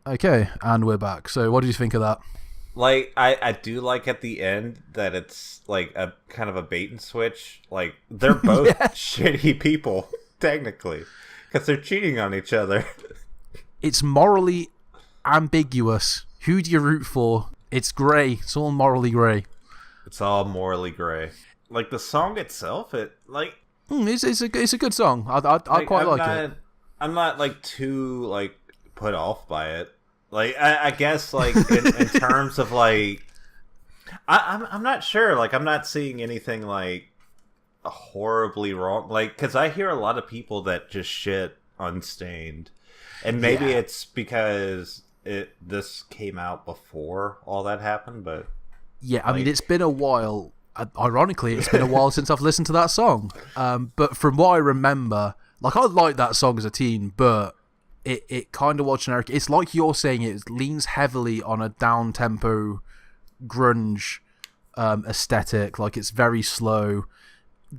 Okay, and we're back. So, what did you think of that? Like I do like at the end that it's like a kind of a bait and switch. Like they're both Yeah, shitty people technically because they're cheating on each other. it's morally ambiguous. Who do you root for? It's grey. It's all morally grey. It's all morally gray. Like the song itself, it like It's a good song. I quite like it. I'm not like too like put off by it. Like I guess like in terms of like I'm not sure. Like I'm not seeing anything like horribly wrong. Like because I hear a lot of people that just shit on Stained, and maybe Yeah. it's because this came out before all that happened. But Yeah, I mean, like it's been a while. Ironically, it's been a while since I've listened to that song. But from what I remember, like I liked that song as a teen, but it kind of was generic. It's like you're saying, it leans heavily on a down tempo grunge aesthetic. Like it's very slow.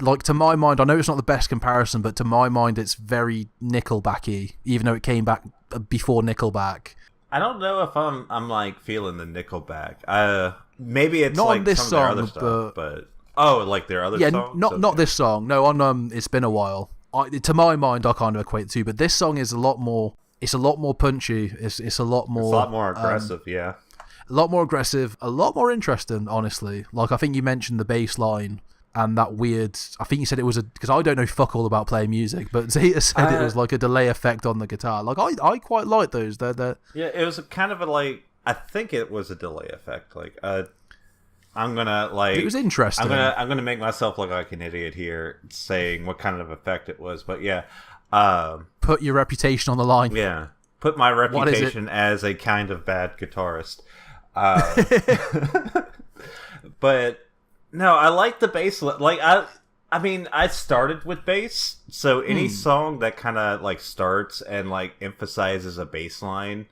Like to my mind, I know it's not the best comparison, but to my mind, it's very Nickelbacky, even though it came back before Nickelback. I don't know if I'm like feeling the Nickelback. Maybe it's Not like on this some of their other song, stuff, but oh, like their other yeah, songs. not Okay. this song. No, on It's Been a While. To my mind, I kind of equate the two, but this song is a lot more. It's a lot more punchy. It's a lot more. It's a lot more aggressive, yeah. A lot more aggressive. A lot more interesting, honestly. Like I think you mentioned the bass line and that weird. I think you said it was because I don't know fuck all about playing music, but Zeta said it was like a delay effect on the guitar. Like I quite like those. They're Yeah, it was kind of a like. I think it was a delay effect. Like, I'm gonna like. it was interesting. I'm gonna make myself look like an idiot here, saying what kind of effect it was. But yeah, Put your reputation on the line. yeah. Put my What is it? reputation as a kind of bad guitarist. Uh, but no, I like the bass. Like I mean, I started with bass, so any song that kind of like starts and like emphasizes a bass line,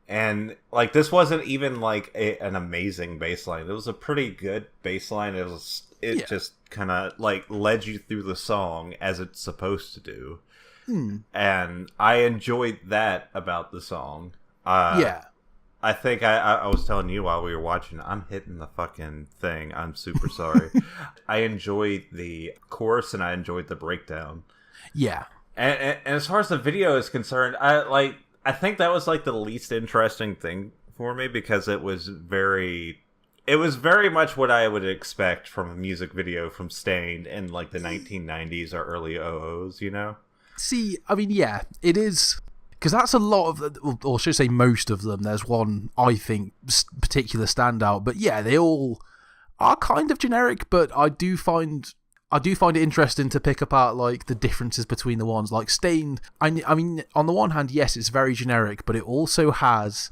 and like this wasn't even like an amazing bass line. It was a pretty good bass line. It Yeah. just kind of like led you through the song as it's supposed to do, and I enjoyed that about the song. Yeah. I think I was telling you while we were watching, I'm hitting the fucking thing. I'm super sorry. I enjoyed the chorus and I enjoyed the breakdown. Yeah. And as far as the video is concerned, I think that was like the least interesting thing for me because it was very much what I would expect from a music video from Stained in like the 1990s or early 00s, you know? See, I mean, yeah, it is. Because that's a lot of, or should I say most of them. There's one, I think, particular standout. But yeah, they all are kind of generic, but I do find it interesting to pick apart like the differences between the ones. Like Stained, I mean, on the one hand, yes, it's very generic, but it also has,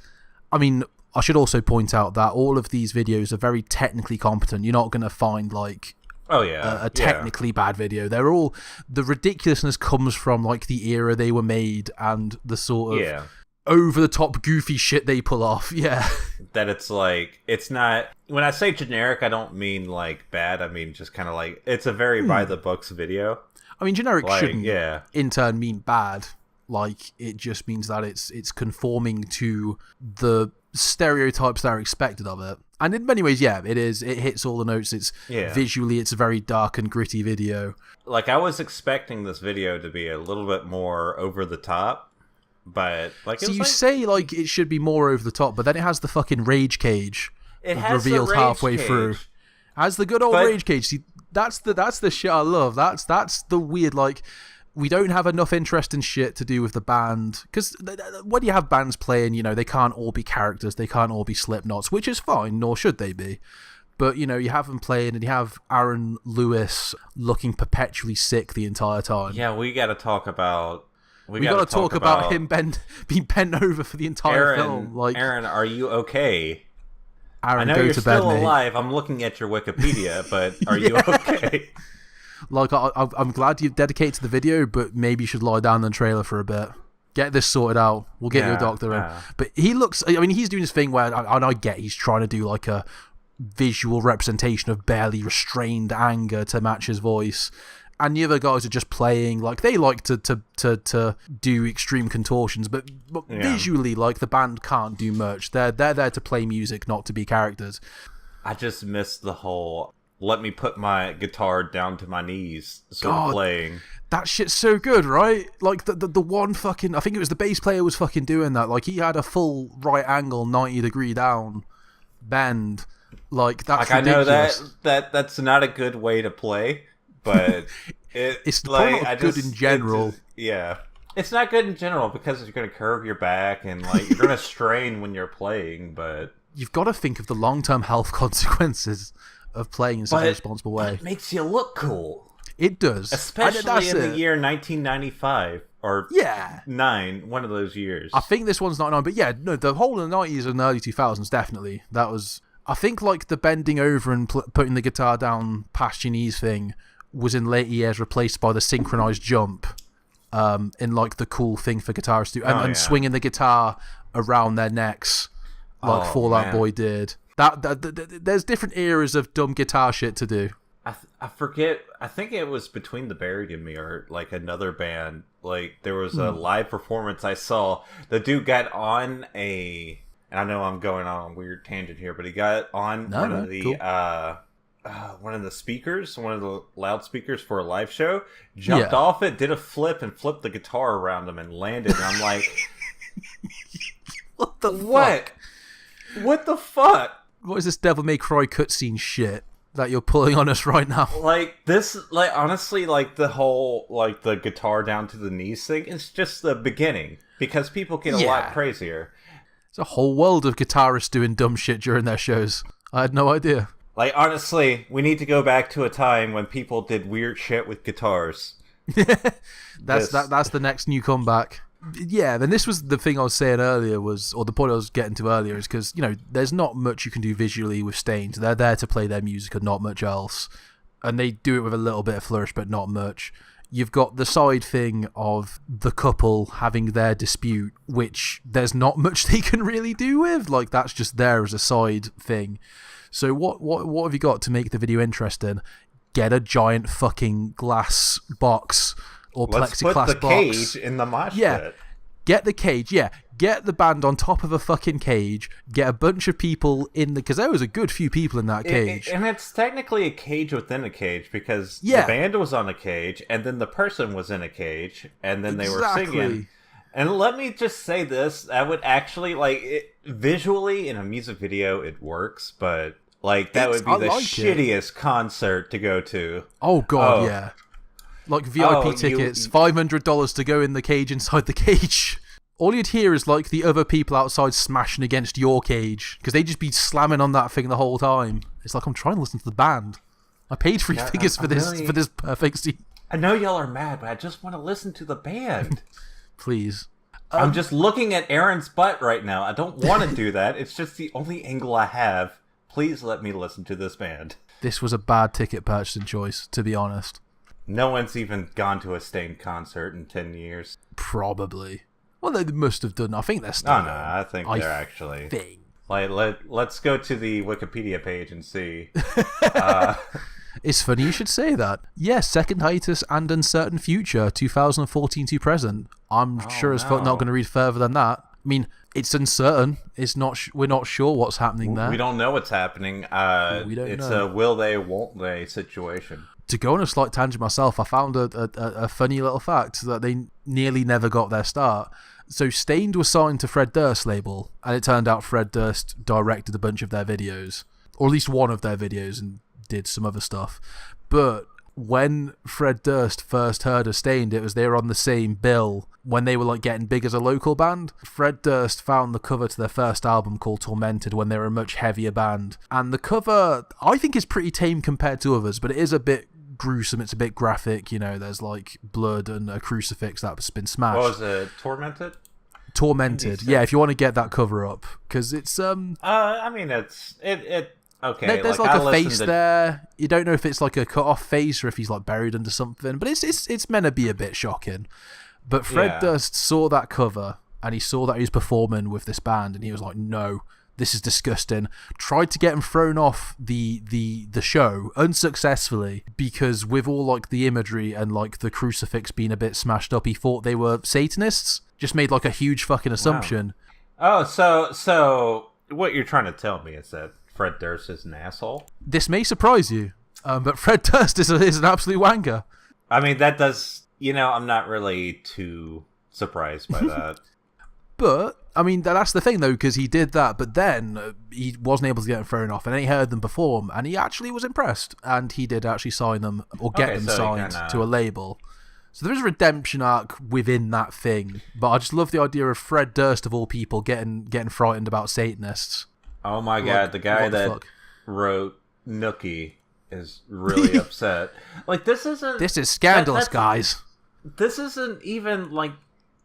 I mean, I should also point out that all of these videos are very technically competent. You're not going to find like Oh yeah, a technically bad video. They're all, the ridiculousness comes from like the era they were made and the sort of over the top goofy shit they pull off. Yeah. That it's like it's not. When I say generic, I don't mean like bad. I mean just kind of like it's a very by the books video. I mean, generic Like, shouldn't yeah. in turn mean bad. Like it just means that it's conforming to the stereotypes that are expected of it. And in many ways, yeah, it is. It hits all the notes. It's visually, it's a very dark and gritty video. Like I was expecting this video to be a little bit more over the top, but like it So was you like, say like it should be more over the top, but then it has the fucking rage cage it has the revealed rage halfway cage. through. Has the good old But- rage cage. See, that's the shit I love. That's the weird, like, we don't have enough interesting shit to do with the band. Because when you have bands playing, you know, they can't all be characters, they can't all be Slipknots, which is fine, nor should they be. But, you know, you have them playing and you have Aaron Lewis looking perpetually sick the entire time. Yeah, we got to talk about. We got to talk about him being bent over for the entire film. Like, Aaron, are you okay? Aaron, I know go you're to bed, still mate. alive. I'm looking at your Wikipedia, but are you okay? Like, I'm glad you've dedicated to the video, but maybe you should lie down in the trailer for a bit. Get this sorted out. We'll get you a doctor in. But he looks, I mean, he's doing this thing where, and I get he's trying to do like a visual representation of barely restrained anger to match his voice. and the other guys are just playing. Like, they like to do extreme contortions, but visually, like, the band can't do much. They're there to play music, not to be characters. I just missed the whole let me put my guitar down to my knees sort of playing. That shit's so good, right? Like, the one fucking... I think it was the bass player was fucking doing that. Like, he had a full right angle, 90-degree down bend. Like, that's ridiculous. I know that's not a good way to play, but... it's like, not good in general. It's not good in general because you're going to curve your back and, like, you're going to strain when you're playing, but... You've got to think of the long-term health consequences of playing in such a responsible way. It makes you look cool. It does. Especially in the year 1995 or 9, one of those years. I think this one's 99, but yeah, no, the whole of the 90s and early 2000s, definitely. That was... I think, like, the bending over and putting the guitar down past your knees thing was in later years replaced by the synchronized jump in, like, the cool thing for guitarists to do. And swinging the guitar around their necks like Fall Out Boy did. There's different eras of dumb guitar shit to do. I forget. I think it was Between the Buried and Me or like another band. Like there was a live performance I saw. The dude got on a. I know I'm going on a weird tangent here, but he got on one of the speakers, one of the loudspeakers for a live show. Jumped off it, did a flip, and flipped the guitar around him and landed. And I'm like, what the fuck? What the fuck? What is this Devil May Cry cutscene shit that you're pulling on us right now? Like this, like honestly, like the whole like the guitar down to the knees thing is just the beginning because people get a lot crazier. There's a whole world of guitarists doing dumb shit during their shows. I had no idea. Like honestly, we need to go back to a time when people did weird shit with guitars. That's the next new comeback. Yeah, then this was the thing I was saying earlier or the point I was getting to earlier is because, you know, there's not much you can do visually with Stained. They're there to play their music and not much else. And they do it with a little bit of flourish, but not much. You've got the side thing of the couple having their dispute, which there's not much they can really do with. Like, that's just there as a side thing. So what have you got to make the video interesting? Get a giant fucking glass box or plexiglass box. Let's put the cage in the mosh pit. Get the cage, Get the band on top of a fucking cage. Get a bunch of people in the... Because there was a good few people in that cage. And it's technically a cage within a cage because the band was on a cage and then the person was in a cage and then they were singing. And let me just say this. I would actually, like, visually in a music video, it works, but, like, that would be the shittiest concert to go to. Oh, God, yeah. Like VIP tickets, $500 to go in the cage inside the cage. All you'd hear is like the other people outside smashing against your cage because they'd just be slamming on that thing the whole time. It's like I'm trying to listen to the band. I paid $3 figures for this perfect seat. I know y'all are mad, but I just want to listen to the band. Please. I'm just looking at Aaron's butt right now. I don't want to do that. It's just the only angle I have. Please let me listen to this band. This was a bad ticket purchasing choice, to be honest. No one's even gone to a Stained concert in 10 years. Probably. Well, they must have done. I think they're still. No, I think they're actually. Like, let's go to the Wikipedia page and see. It's funny you should say that. Yes, second hiatus and uncertain future, 2014 to present. I'm sure as fuck not going to read further than that. I mean, it's uncertain. It's not. We're not sure what's happening there. We don't know what's happening. We don't it's know. A will they, won't they situation. To go on a slight tangent myself, I found a funny little fact that they nearly never got their start. So Stained was signed to Fred Durst's label, and it turned out Fred Durst directed a bunch of their videos, or at least one of their videos, and did some other stuff. But when Fred Durst first heard of Stained, it was they were on the same bill when they were like getting big as a local band. Fred Durst found the cover to their first album called Tormented when they were a much heavier band. And the cover, I think, is pretty tame compared to others, but it is a bit gruesome. It's a bit graphic. You know, there's like blood and a crucifix that's been smashed. What was it? Tormented? Yeah, if you want to get that cover up. Because it's... I mean, it okay. There's like a face there. You don't know if it's like a cut-off face or if he's like buried under something. But it's meant to be a bit shocking. But Fred Durst saw that cover and he saw that he was performing with this band and he was like, no, this is disgusting. Tried to get him thrown off the show unsuccessfully, because with all like the imagery and like the crucifix being a bit smashed up, he thought they were Satanists. Just made like a huge fucking assumption. Wow. Oh, so what you're trying to tell me is that Fred Durst is an asshole? This may surprise you, but Fred Durst is an absolute wanker. I mean, that does... I'm not really too surprised by that. But, I mean, that's the thing, though, because he did that, but then he wasn't able to get them thrown off, and then he heard them perform, and he actually was impressed, and he did actually sign them, or get them signed to a label. So there is a redemption arc within that thing, but I just love the idea of Fred Durst, of all people, getting frightened about Satanists. Oh my god, the guy that wrote Nookie is really upset. Like, this isn't... This is scandalous, guys. This isn't even, like,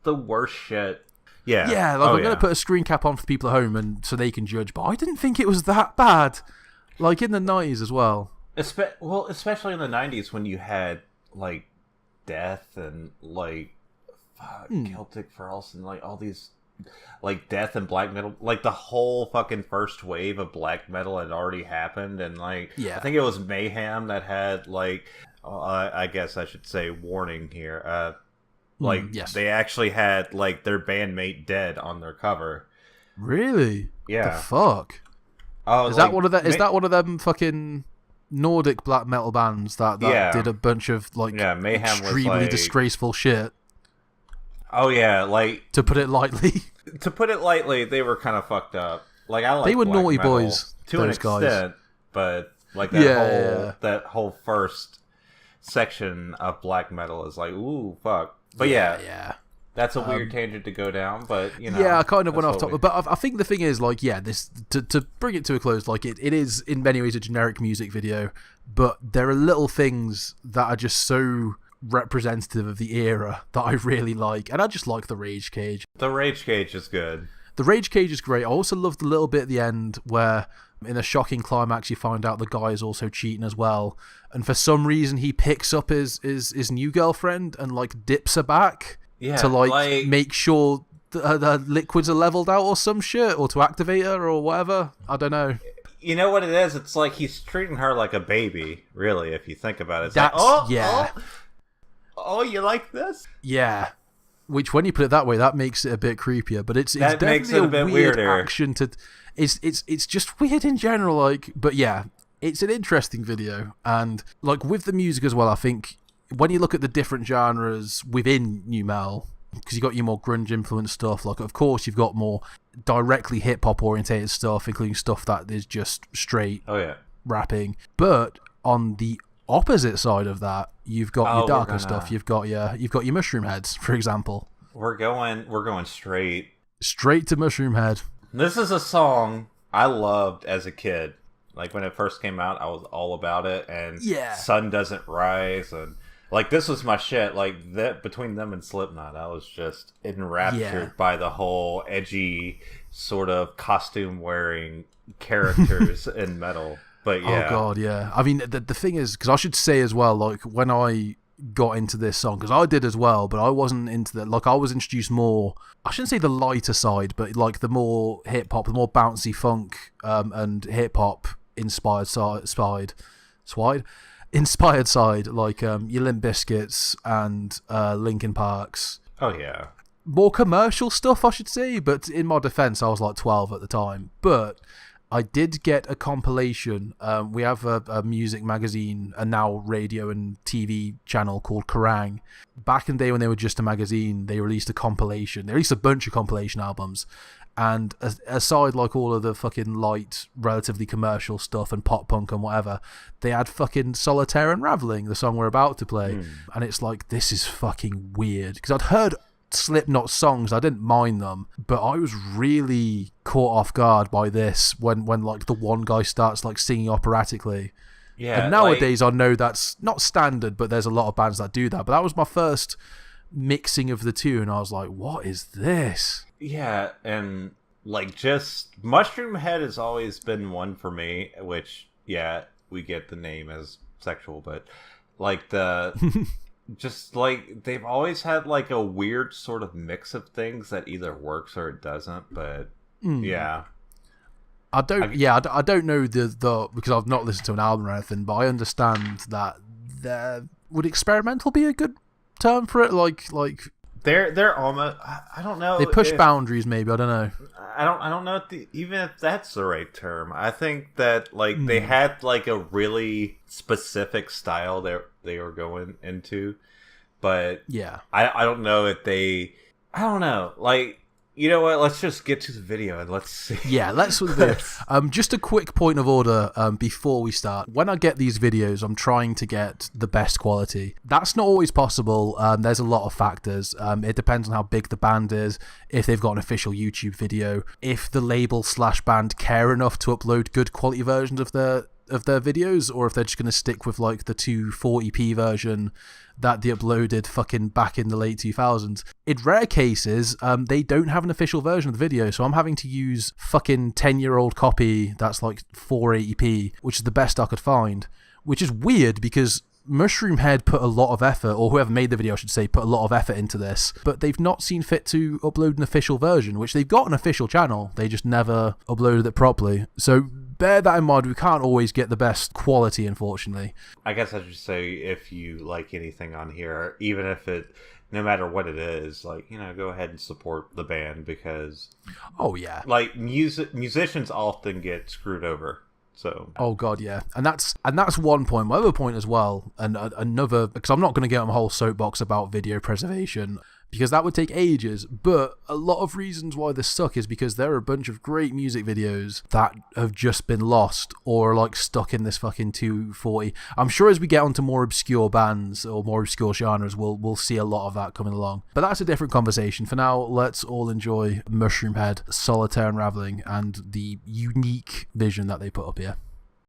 the worst shit. Yeah. Yeah, like, I'm going to put a screen cap on for people at home and so they can judge, but I didn't think it was that bad. Like, in the 90s as well. Especially in the 90s when you had, like, Death and, like, Celtic Frost and, like, all these... Like, death and black metal, like the whole fucking first wave of black metal had already happened, and like, I think it was Mayhem that had like, I guess I should say warning here, they actually had like their bandmate dead on their cover. Really? Yeah. The fuck? Oh, is that one of the? Is that one of them fucking Nordic black metal bands that did a bunch of like Mayhem extremely was, like, disgraceful shit? Oh yeah, like, to put it lightly. To put it lightly, they were kind of fucked up. Like, I like they were black naughty metal boys to an extent, guys. But like that whole first section of black metal is like, ooh, fuck. But yeah. That's a weird tangent to go down, but yeah, I kind of went off topic. But I think the thing is, like, this to bring it to a close, like it is in many ways a generic music video, but there are little things that are just so representative of the era that I really like, and I just like the Rage Cage. The Rage Cage is good. The Rage Cage is great. I also love the little bit at the end where, in a shocking climax, you find out the guy is also cheating as well, and for some reason he picks up his new girlfriend and like dips her back to like make sure the liquids are leveled out or some shit, or to activate her or whatever. I don't know. You know what it is? It's like he's treating her like a baby, really, if you think about it. It's that's like, oh, you like this? Yeah. Which, when you put it that way, that makes it a bit creepier. But it's definitely a bit weird weirder. Action to. It's just weird in general. Like, but yeah, it's an interesting video, and like with the music as well. I think when you look at the different genres within nu metal, because you got your more grunge influenced stuff. Like, of course, you've got more directly hip hop orientated stuff, including stuff that is just straight rapping. But on the opposite side of that, you've got your darker stuff. You've got your Mushroom Heads, for example. We're going straight to Mushroom Head. This is a song I loved as a kid. Like, when it first came out, I was all about it. And Sun Doesn't Rise, and like, this was my shit. Like, that between them and Slipknot, I was just enraptured by the whole edgy sort of costume wearing characters in metal. But yeah. Oh god, yeah. I mean, the thing is, because I should say as well, like, when I got into this song, because I did as well, but I wasn't into that. Like, I was introduced more, I shouldn't say the lighter side, but like the more hip hop, the more bouncy funk and hip hop inspired side, like your Limp Bizkits and Linkin Parks. Oh yeah. More commercial stuff, I should say, but in my defense, I was like 12 at the time. But I did get a compilation. We have a music magazine, and now radio and TV channel called Kerrang. Back in the day when they were just a magazine, they released a compilation. They released a bunch of compilation albums. And aside, like, all of the fucking light, relatively commercial stuff and pop punk and whatever, they had fucking Solitaire Unraveling, the song we're about to play. And it's like, this is fucking weird. Because I'd heard Slipknot songs, I didn't mind them, but I was really caught off guard by this when like the one guy starts like singing operatically. Yeah. And nowadays, like, I know that's not standard, but there's a lot of bands that do that. But that was my first mixing of the two, and I was like, what is this? Yeah, and like, just Mushroom Head has always been one for me, which, yeah, we get the name as sexual, but like the just like, they've always had like a weird sort of mix of things that either works or it doesn't. But yeah, I don't know the because I've not listened to an album or anything, but I understand that would experimental be a good term for it? Like they're almost, I don't know. They push boundaries, maybe. I don't know. I don't know even if that's the right term. I think that like they had like a really specific style they were going into, but yeah, I don't know if they. I don't know. Like, you know what? Let's just get to the video and let's see. Yeah, let's do the video. Just a quick point of order before we start. When I get these videos, I'm trying to get the best quality. That's not always possible. There's a lot of factors. It depends on how big the band is, if they've got an official YouTube video, if the label/band care enough to upload good quality versions of their videos, or if they're just going to stick with like the 240p version that they uploaded fucking back in the late 2000s. In rare cases, they don't have an official version of the video, so I'm having to use fucking 10-year-old copy that's like 480p, which is the best I could find, which is weird because Mushroom Head put a lot of effort, or whoever made the video, I should say, put a lot of effort into this, but they've not seen fit to upload an official version, which they've got an official channel, they just never uploaded it properly. So bear that in mind, we can't always get the best quality, unfortunately. I guess I should say, if you like anything on here, even if no matter what it is, like, you know, go ahead and support the band, because oh yeah, like musicians often get screwed over. So oh god, yeah, and that's one point. My other point as well, and another, because I'm not going to get on a whole soapbox about video preservation because that would take ages, but a lot of reasons why this suck is because there are a bunch of great music videos that have just been lost or are like stuck in this fucking 240. I'm sure as we get onto more obscure bands or more obscure genres, we'll see a lot of that coming along. But that's a different conversation. For now, let's all enjoy Mushroom Head, Solitaire Unraveling, and the unique vision that they put up here.